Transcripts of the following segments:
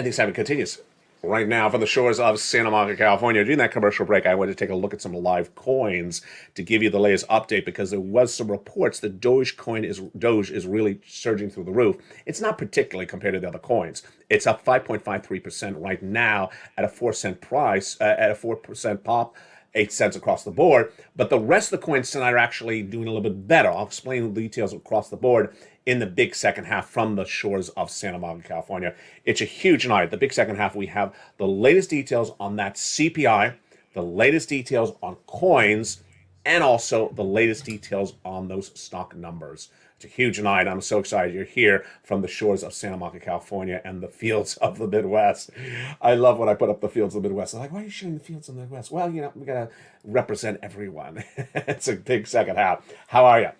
And the excitement continues. Right now, from the shores of Santa Monica, California, during that commercial break, I wanted to take a look at some live coins to give you the latest update because there was some reports that Doge is really surging through the roof. It's not particularly compared to the other coins. It's up 5.53% right now at a 4-cent price, at a 4% pop. 8 cents across the board, but the rest of the coins tonight are actually doing a little bit better. I'll explain the details across the board in the big second half from the shores of Santa Monica, California. It's a huge night. The big second half, we have the latest details on that CPI, the latest details on coins, and also the latest details on those stock numbers. It's a huge night. I'm so excited you're here from the shores of Santa Monica, California, and the fields of the Midwest. I love when I put up the fields of the Midwest. I'm like, why are you showing the fields of the Midwest? Well, we got to represent everyone. It's a big second half. How are you?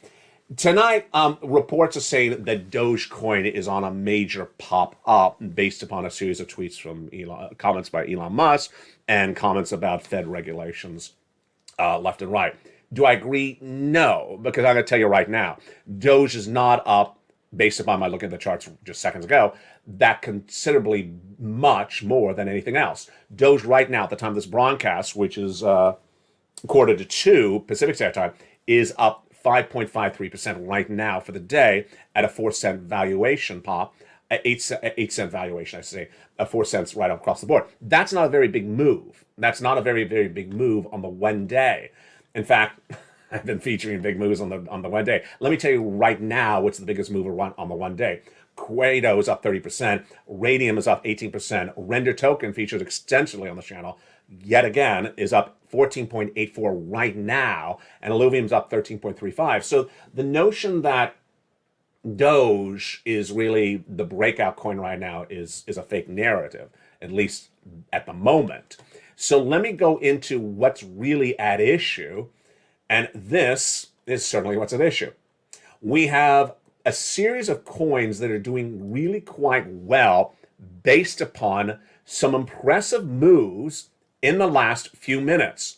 Tonight, reports are saying that Dogecoin is on a major pop up based upon a series of tweets from comments by Elon Musk and comments about Fed regulations left and right. Do I agree? No, because I'm going to tell you right now, Doge is not up, based upon my looking at the charts just seconds ago, that considerably much more than anything else. Doge right now, at the time of this broadcast, which is quarter to 2 Pacific Standard Time, is up 5.53% right now for the day at a 4-cent valuation pop, 8 cent valuation, I say, 4 cents right across the board. That's not a very big move. That's not a very, very big move on the one day. In fact, I've been featuring big moves on the one day. Let me tell you right now what's the biggest move on the one day. Quado is up 30%. Radium is up 18%. Render token featured extensively on the channel, yet again, is up 14.84 right now. And Illuvium's up 13.35. So the notion that Doge is really the breakout coin right now is a fake narrative, at least at the moment. So let me go into what's really at issue, and this is certainly what's at issue. We have a series of coins that are doing really quite well based upon some impressive moves in the last few minutes.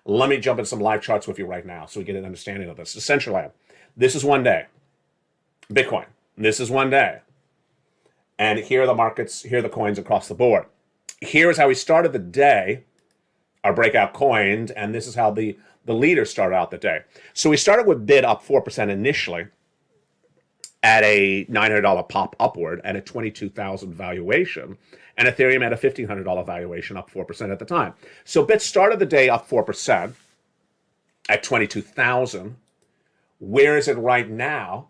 Let me jump into some live charts with you right now so we get an understanding of this. Essentially, this is one day. Bitcoin, this is one day. And here are the markets, here are the coins across the board. Here is how we started the day, our breakout coins, and this is how the leaders started out the day. So we started with BIT up 4% initially at a $900 pop upward at a 22,000 valuation, and Ethereum at a $1,500 valuation up 4% at the time. So BIT started the day up 4% at 22,000. Where is it right now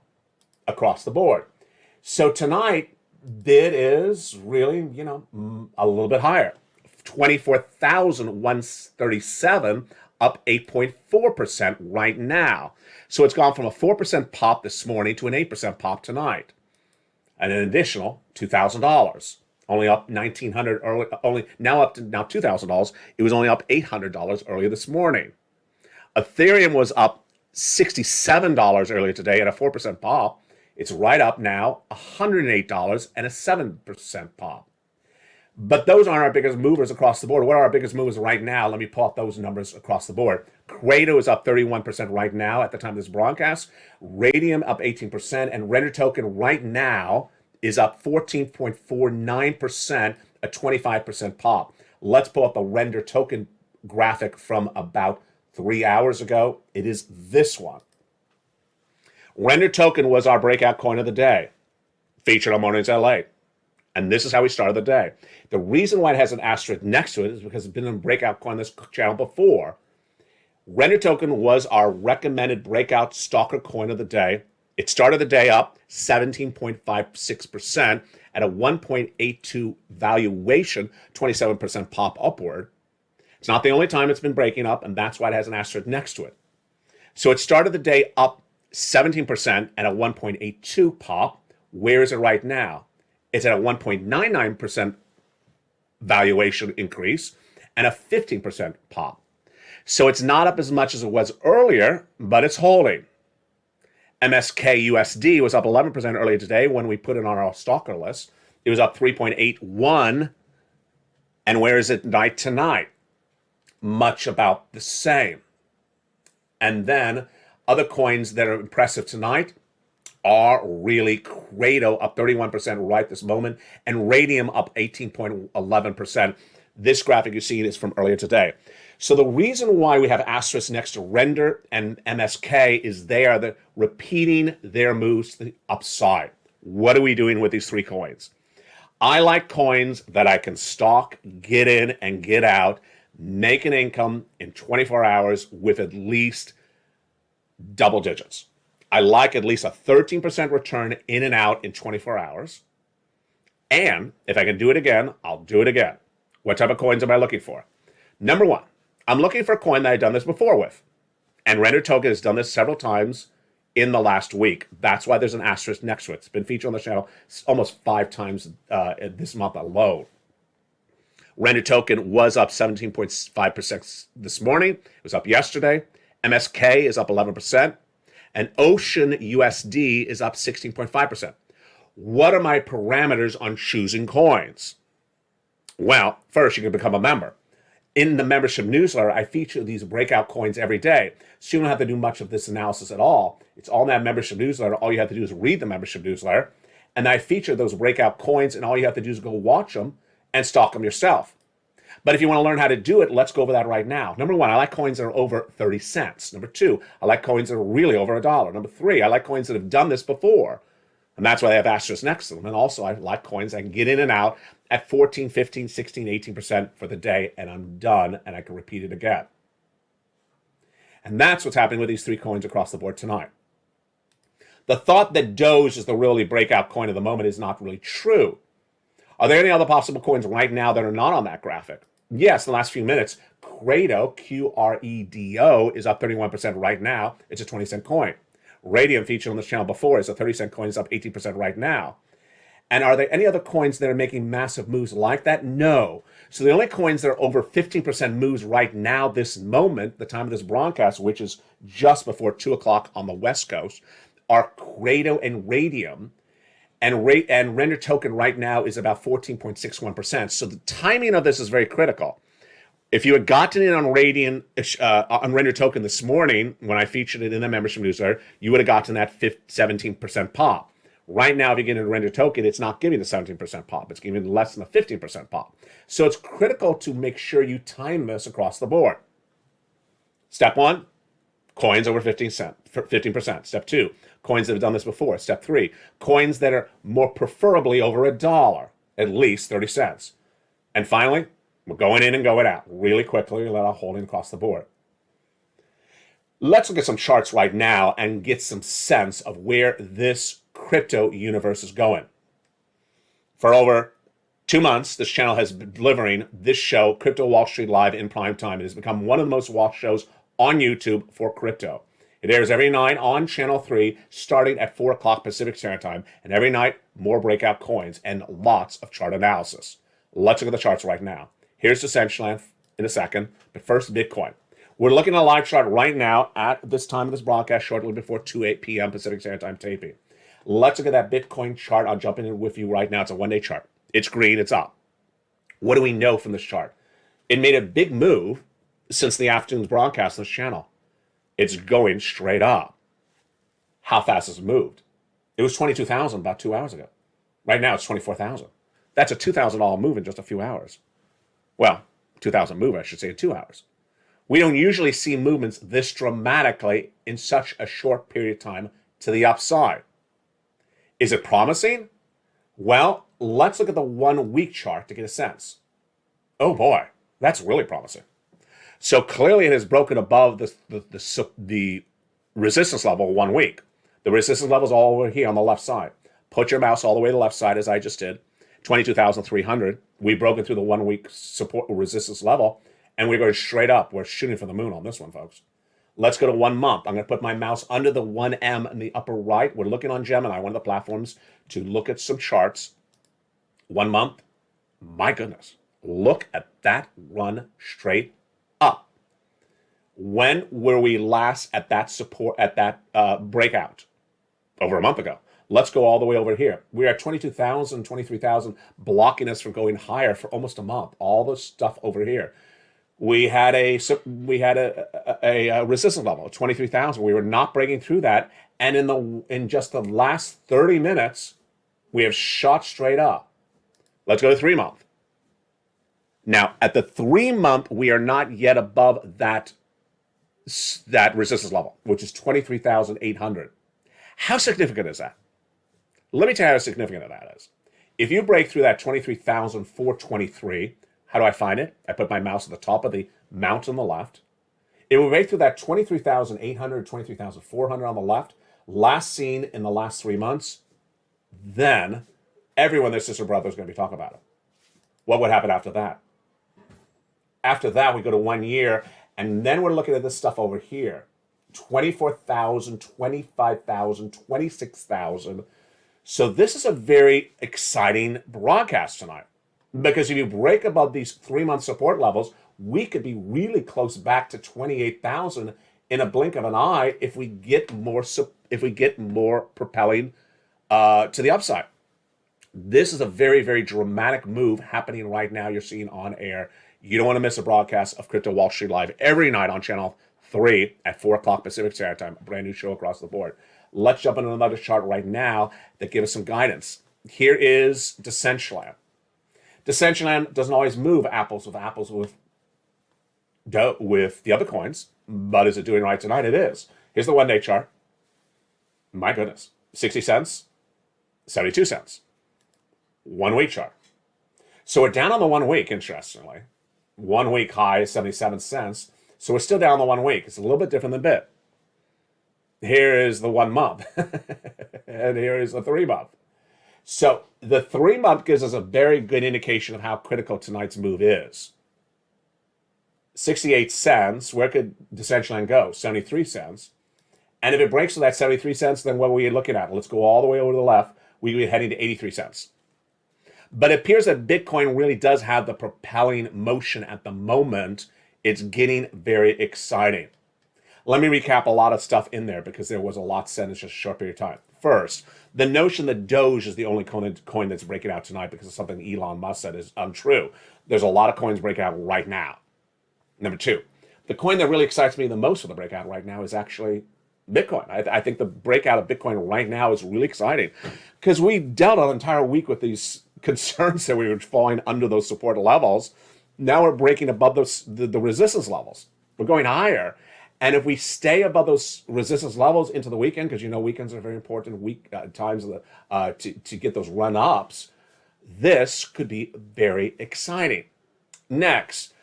across the board? So tonight, bid is really, a little bit higher. 24,137, up 8.4% right now. So it's gone from a 4% pop this morning to an 8% pop tonight. And an additional $2,000. Only up $1,900 early, now $2,000. It was only up $800 earlier this morning. Ethereum was up $67 earlier today at a 4% pop. It's right up now, $108 and a 7% pop. But those aren't our biggest movers across the board. What are our biggest movers right now? Let me pull up those numbers across the board. Quado is up 31% right now at the time of this broadcast. Radium up 18%. And Render token right now is up 14.49%, a 25% pop. Let's pull up the Render token graphic from about 3 hours ago. It is this one. Render token was our breakout coin of the day, featured on Mornings LALATE. And this is how we started the day. The reason why it has an asterisk next to it is because it's been a breakout coin on this channel before. Render token was our recommended breakout stalker coin of the day. It started the day up 17.56% at a 1.82 valuation, 27% pop upward. It's not the only time it's been breaking up, and that's why it has an asterisk next to it. So it started the day up 17% at a 1.82 pop. Where is it right now? It's at a 1.99% valuation increase and a 15% pop. So it's not up as much as it was earlier, but it's holding. MSK USD was up 11% earlier today when we put it on our stalker list. It was up 3.81. And where is it tonight? Much about the same. And then other coins that are impressive tonight are really Credo up 31% right this moment, and Radium up 18.11%. This graphic you're seeing is from earlier today. So the reason why we have asterisk next to Render and MSK is they are repeating their moves to the upside. What are we doing with these three coins? I like coins that I can stock, get in and get out, make an income in 24 hours with at least double digits. I like at least a 13% return in and out in 24 hours. And if I can do it again, I'll do it again. What type of coins am I looking for? Number one, I'm looking for a coin that I've done this before with. And Render Token has done this several times in the last week. That's why there's an asterisk next to it. It's been featured on the channel almost 5 times this month alone. Render Token was up 17.5% this morning. It was up yesterday. MSK is up 11%. And Ocean USD is up 16.5%. What are my parameters on choosing coins? Well, first, you can become a member. In the membership newsletter, I feature these breakout coins every day, so you don't have to do much of this analysis at all. It's all in that membership newsletter. All you have to do is read the membership newsletter, and I feature those breakout coins, and all you have to do is go watch them and stock them yourself. But if you want to learn how to do it, let's go over that right now. Number one, I like coins that are over 30 cents. Number two, I like coins that are really over $1. Number three, I like coins that have done this before. And that's why they have asterisks next to them. And also, I like coins I can get in and out at 14, 15, 16, 18% for the day, and I'm done, and I can repeat it again. And that's what's happening with these three coins across the board tonight. The thought that Doge is the really breakout coin of the moment is not really true. Are there any other possible coins right now that are not on that graphic? Yes, in the last few minutes, Credo, Q-R-E-D-O, is up 31% right now. It's a 20-cent coin. Radium, featured on this channel before, is a 30-cent coin, is up 18% right now. And are there any other coins that are making massive moves like that? No. So the only coins that are over 15% moves right now, this moment, the time of this broadcast, which is just before 2 o'clock on the West Coast, are Credo and Radium. And Render Token right now is about 14.61%. So the timing of this is very critical. If you had gotten in on Render Token this morning, when I featured it in the membership newsletter, you would have gotten that 17% pop. Right now, if you get into Render Token, it's not giving the 17% pop. It's giving less than a 15% pop. So it's critical to make sure you time this across the board. Step one, coins over 15%. Step two, coins that have done this before. Step three, coins that are more preferably over $1, at least 30 cents. And finally, we're going in and going out really quickly and let our holding across the board. Let's look at some charts right now and get some sense of where this crypto universe is going. For over 2 months, this channel has been delivering this show, Crypto Wall Street Live, in prime time. It has become one of the most watched shows on YouTube for crypto. It airs every night on Channel 3, starting at 4 o'clock Pacific Standard Time, and every night, more breakout coins and lots of chart analysis. Let's look at the charts right now. Here's Decentraland in a second, but first, Bitcoin. We're looking at a live chart right now at this time of this broadcast, shortly before 2 p.m. Pacific Standard Time taping. Let's look at that Bitcoin chart. I'll jump in with you right now. It's a one-day chart. It's green. It's up. What do we know from this chart? It made a big move since the afternoon's broadcast on this channel. It's going straight up. How fast has it moved? It was 22,000 about 2 hours ago. Right now, it's 24,000. That's a $2,000 move in just a few hours. Well, 2,000 move, I should say, in 2 hours. We don't usually see movements this dramatically in such a short period of time to the upside. Is it promising? Well, let's look at the 1 week chart to get a sense. Oh boy, that's really promising. So clearly it has broken above the resistance level 1 week. The resistance level is all over here on the left side. Put your mouse all the way to the left side, as I just did. 22,300. We've broken through the 1 week support resistance level, and we're going straight up. We're shooting for the moon on this one, folks. Let's go to 1 month. I'm going to put my mouse under the 1M in the upper right. We're looking on Gemini, one of the platforms, to look at some charts. 1 month. My goodness. Look at that run straight up. When were we last at that support, at that breakout? Over a month ago. Let's go all the way over here. We're at 22,000, 23,000, blocking us from going higher for almost a month. All the stuff over here. We had a resistance level of 23,000. We were not breaking through that, And in just the last 30 minutes, we have shot straight up. Let's go to 3-month. Now, at the 3-month, we are not yet above that resistance level, which is 23,800. How significant is that? Let me tell you how significant that is. If you break through that 23,423, how do I find it? I put my mouse at the top of the mount on the left. It will break through that 23,800, 23,400 on the left, last seen in the last 3 months. Then everyone, their sister, brother, is going to be talking about it. What would happen after that? After that, we go to 1 year, and then we're looking at this stuff over here. 24,000, 25,000, 26,000. So this is a very exciting broadcast tonight. Because if you break above these 3-month support levels, we could be really close back to 28,000 in a blink of an eye if we get more propelling to the upside. This is a very, very dramatic move happening right now. You're seeing on air. You don't want to miss a broadcast of Crypto Wall Street Live every night on Channel 3 at 4 o'clock Pacific Standard Time. A brand new show across the board. Let's jump into another chart right now that gives us some guidance. Here is Decentraland. Decentraland doesn't always move apples with the other coins, but is it doing right tonight? It is. Here's the 1-day chart. My goodness. 60 cents, 72 cents. 1 week chart. So we're down on the 1 week, interestingly. 1 week high is 77 cents. So we're still down on the 1 week. It's a little bit different than BIT. Here is the 1 month. And here is the 3-month. So the 3-month gives us a very good indication of how critical tonight's move is. 68 cents, where could Decentraland go? 73 cents. And if it breaks to that 73 cents, then what are we looking at? Let's go all the way over to the left. We'd be heading to 83 cents. But it appears that Bitcoin really does have the propelling motion at the moment. It's getting very exciting. Let me recap a lot of stuff in there because there was a lot said in just a short period of time. First, the notion that Doge is the only coin that's breaking out tonight because of something Elon Musk said is untrue. There's a lot of coins breaking out right now. Number two, the coin that really excites me the most for the breakout right now is actually Bitcoin. I think the breakout of Bitcoin right now is really exciting because we dealt an entire week with these concerns that we were falling under those support levels. Now we're breaking above the resistance levels. We're going higher. And if we stay above those resistance levels into the weekend, because you know weekends are very important times to get those run-ups, this could be very exciting. Next,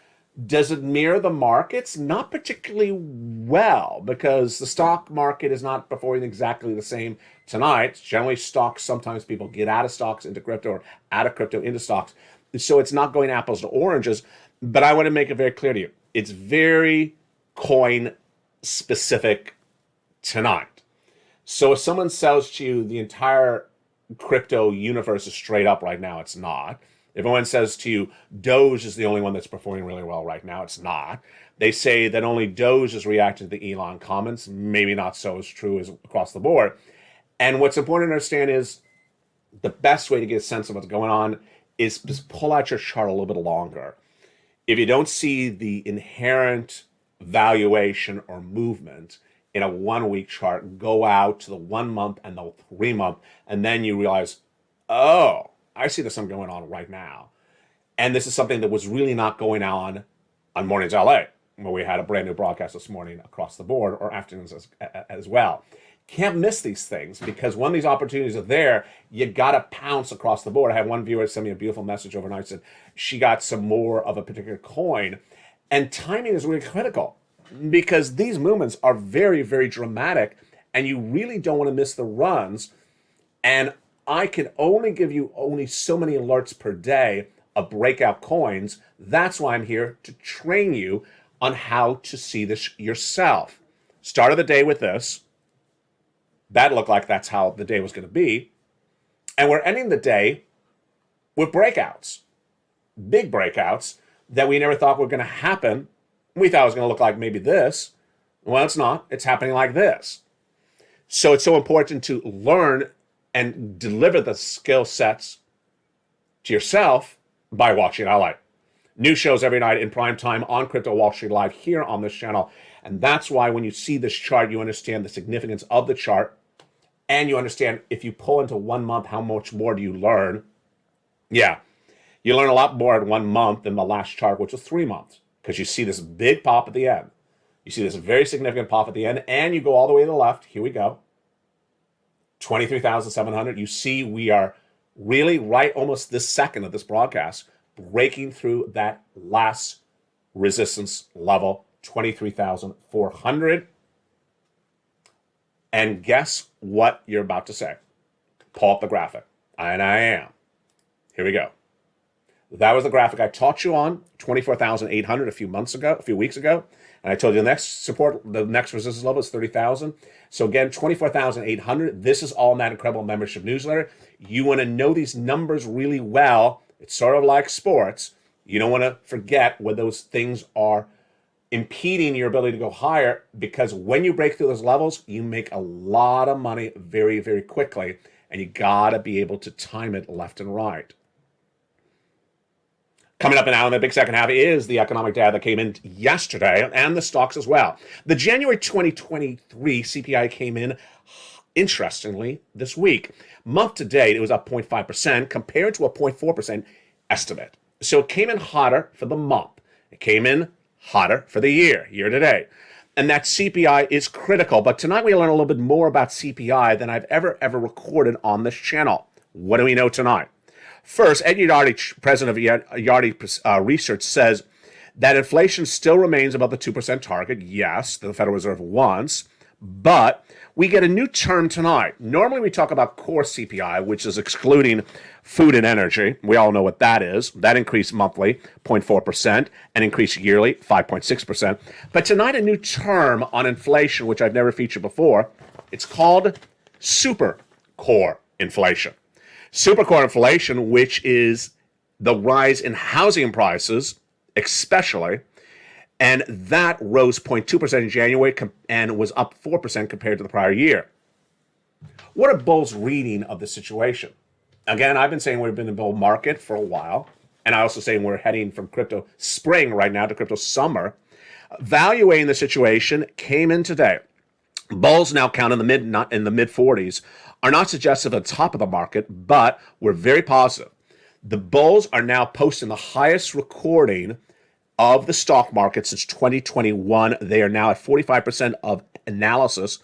does it mirror the markets? Not particularly well, because the stock market is not performing exactly the same tonight. Generally, stocks, sometimes people get out of stocks into crypto or out of crypto into stocks. So it's not going apples to oranges. But I want to make it very clear to you. It's very coin specific tonight. So if someone sells to you the entire crypto universe is straight up right now, it's not. If anyone says to you Doge is the only one that's performing really well right now, it's not. They say that only Doge is reacting to the Elon comments. Maybe not so as true as across the board. And what's important to understand is the best way to get a sense of what's going on is just pull out your chart a little bit longer. If you don't see the inherent valuation or movement in a 1 week chart, go out to the 1 month and the 3 month, and then you realize, oh, I see there's something going on right now. And this is something that was really not going on Mornings LA, where we had a brand new broadcast this morning across the board, or afternoons as well. Can't miss these things, because when these opportunities are there, you gotta pounce across the board. I had one viewer send me a beautiful message overnight, said she got some more of a particular coin. And timing is really critical, because these movements are very, very dramatic, and you really don't want to miss the runs. And I can only give you only so many alerts per day of breakout coins. That's why I'm here, to train you on how to see this yourself. Started the day with this. That looked like that's how the day was going to be. And we're ending the day with breakouts, big breakouts that we never thought were going to happen. We thought it was going to look like maybe this. Well, it's not. It's happening like this. So it's so important to learn and deliver the skill sets to yourself by watching LALATE. New shows every night in prime time on Crypto Wall Street Live here on this channel. And that's why when you see this chart, you understand the significance of the chart. and you understand if you pull into 1 month, how much more do you learn? Yeah, you learn a lot more in 1 month than the last chart, which was 3 months, because you see this big pop at the end. You see this very significant pop at the end, and you go all the way to the left. Here we go. 23,700. You see we are really right almost this second of this broadcast breaking through that last resistance level, 23,400. And guess what you're about to say? Pull up the graphic. And I am. Here we go. That was the graphic I taught you on, 24,800 a few weeks ago. And I told you the next support, the next resistance level is 30,000. So again, 24,800. This is all in that incredible membership newsletter. You want to know these numbers really well. It's sort of like sports. You don't want to forget when those things are impeding your ability to go higher, because when you break through those levels, you make a lot of money very, very quickly. And you got to be able to time it left and right. Coming up now in the big second half is the economic data that came in yesterday, and the stocks as well. The January 2023 CPI came in, interestingly, this week. Month to date, it was up 0.5% compared to a 0.4% estimate. So it came in hotter for the month. It came in hotter for the year to date. And that CPI is critical. But tonight we learn a little bit more about CPI than I've ever recorded on this channel. What do we know tonight? First, Ed Yardy, president of Yardy Research, says that inflation still remains above the 2% target. Yes, the Federal Reserve wants, but we get a new term tonight. Normally we talk about core CPI, which is excluding food and energy. We all know what that is. That increased monthly, 0.4%, and increased yearly, 5.6%. But tonight, a new term on inflation, which I've never featured before. It's called super core inflation. Supercore inflation, which is the rise in housing prices, especially, and that rose 0.2% in January and was up 4% compared to the prior year. What are bulls' reading of the situation? Again, I've been saying we've been in a bull market for a while, and I also saying we're heading from crypto spring right now to crypto summer. Valuing the situation came in today. Bulls now count in the mid 40s. Are not suggestive of the top of the market, but we're very positive. The bulls are now posting the highest recording of the stock market since 2021. They are now at 45% of analysis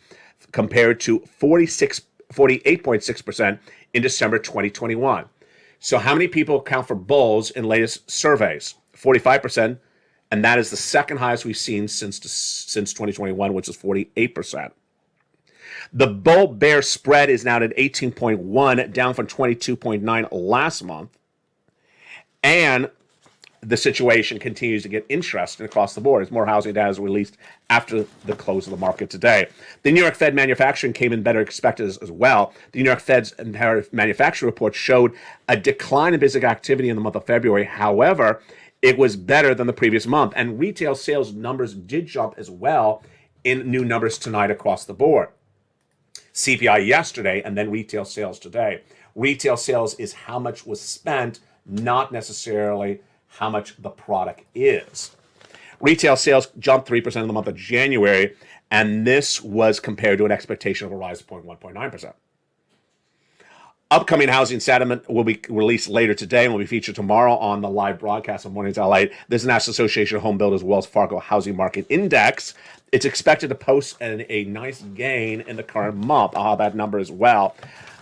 compared to 48.6% in December 2021. So how many people count for bulls in latest surveys? 45%, and that is the second highest we've seen since 2021, which is 48%. The bull-bear spread is now at 18.1, down from 22.9 last month. And the situation continues to get interesting across the board as more housing data is released after the close of the market today. The New York Fed manufacturing came in better expected as well. The New York Fed's manufacturing report showed a decline in basic activity in the month of February. However, it was better than the previous month. And retail sales numbers did jump as well in new numbers tonight across the board. CPI yesterday, and then retail sales today. Retail sales is how much was spent, not necessarily how much the product is. Retail sales jumped 3% in the month of January, and this was compared to an expectation of a rise of 1.9%. Upcoming housing sentiment will be released later today and will be featured tomorrow on the live broadcast of Mornings LALATE. This is National Association of Home Builders Wells Fargo Housing Market Index. It's expected to post a nice gain in the current month. I'll have that number as well.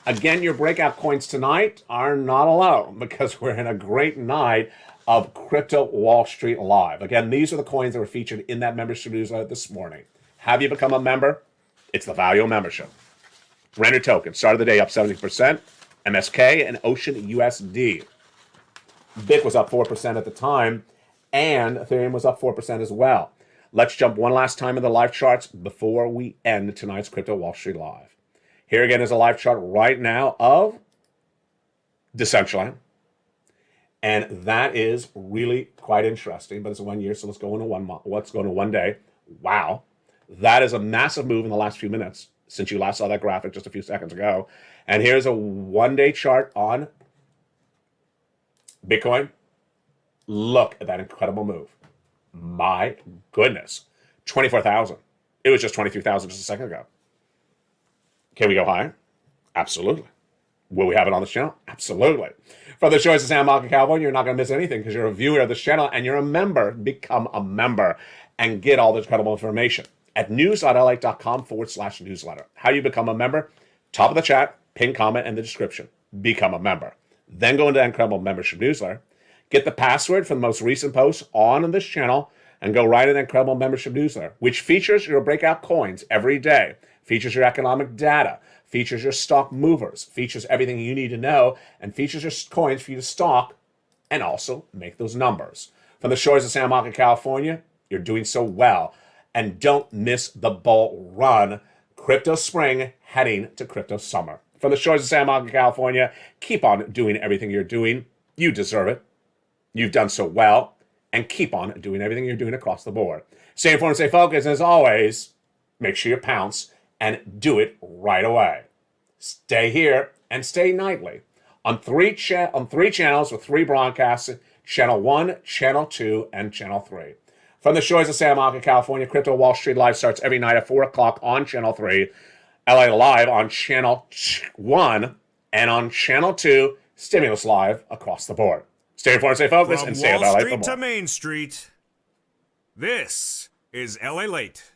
Again, your breakout coins tonight are not alone because we're in a great night of Crypto Wall Street Live. Again, these are the coins that were featured in that membership newsletter this morning. Have you become a member? It's the value of membership. Render token started the day up 70%. MSK and Ocean USD. BIC was up 4% at the time, and Ethereum was up 4% as well. Let's jump one last time in the live charts before we end tonight's Crypto Wall Street Live. Here again is a live chart right now of Decentraland. And that is really quite interesting, but it's 1 year, so let's go into 1 month. Let's go into 1 day. Wow. That is a massive move in the last few minutes since you last saw that graphic just a few seconds ago. And here's a 1 day chart on Bitcoin. Look at that incredible move. My goodness. 24,000. It was just 23,000 just a second ago. Can we go higher? Absolutely. Will we have it on this channel? Absolutely. From the shores of San Marco, California, you're not going to miss anything because you're a viewer of this channel and you're a member. Become a member and get all this incredible information at news.lalate.com/newsletter. How you become a member? Top of the chat, pin comment in the description. Become a member. Then go into incredible membership newsletter. Get the password for the most recent posts on this channel and go right in the incredible membership newsletter, which features your breakout coins every day, features your economic data, features your stock movers, features everything you need to know, and features your coins for you to stock and also make those numbers. From the shores of San Marco, California, you're doing so well. And don't miss the bull run. Crypto spring heading to crypto summer. From the shores of San Marco, California, keep on doing everything you're doing. You deserve it. You've done so well. And keep on doing everything you're doing across the board. Stay informed, stay focused, and as always, make sure you pounce and do it right away. Stay here and stay nightly on three channels with 3 broadcasts, Channel 1, Channel 2, and Channel 3. From the shores of San Marco, California, Crypto Wall Street Live starts every night at 4 o'clock on Channel 3, LA Live on Channel 1, and on Channel 2, Stimulus Live across the board. Stay informed, stay focused, and stay From LA Wall for more. Street to Main Street, this is LA Late.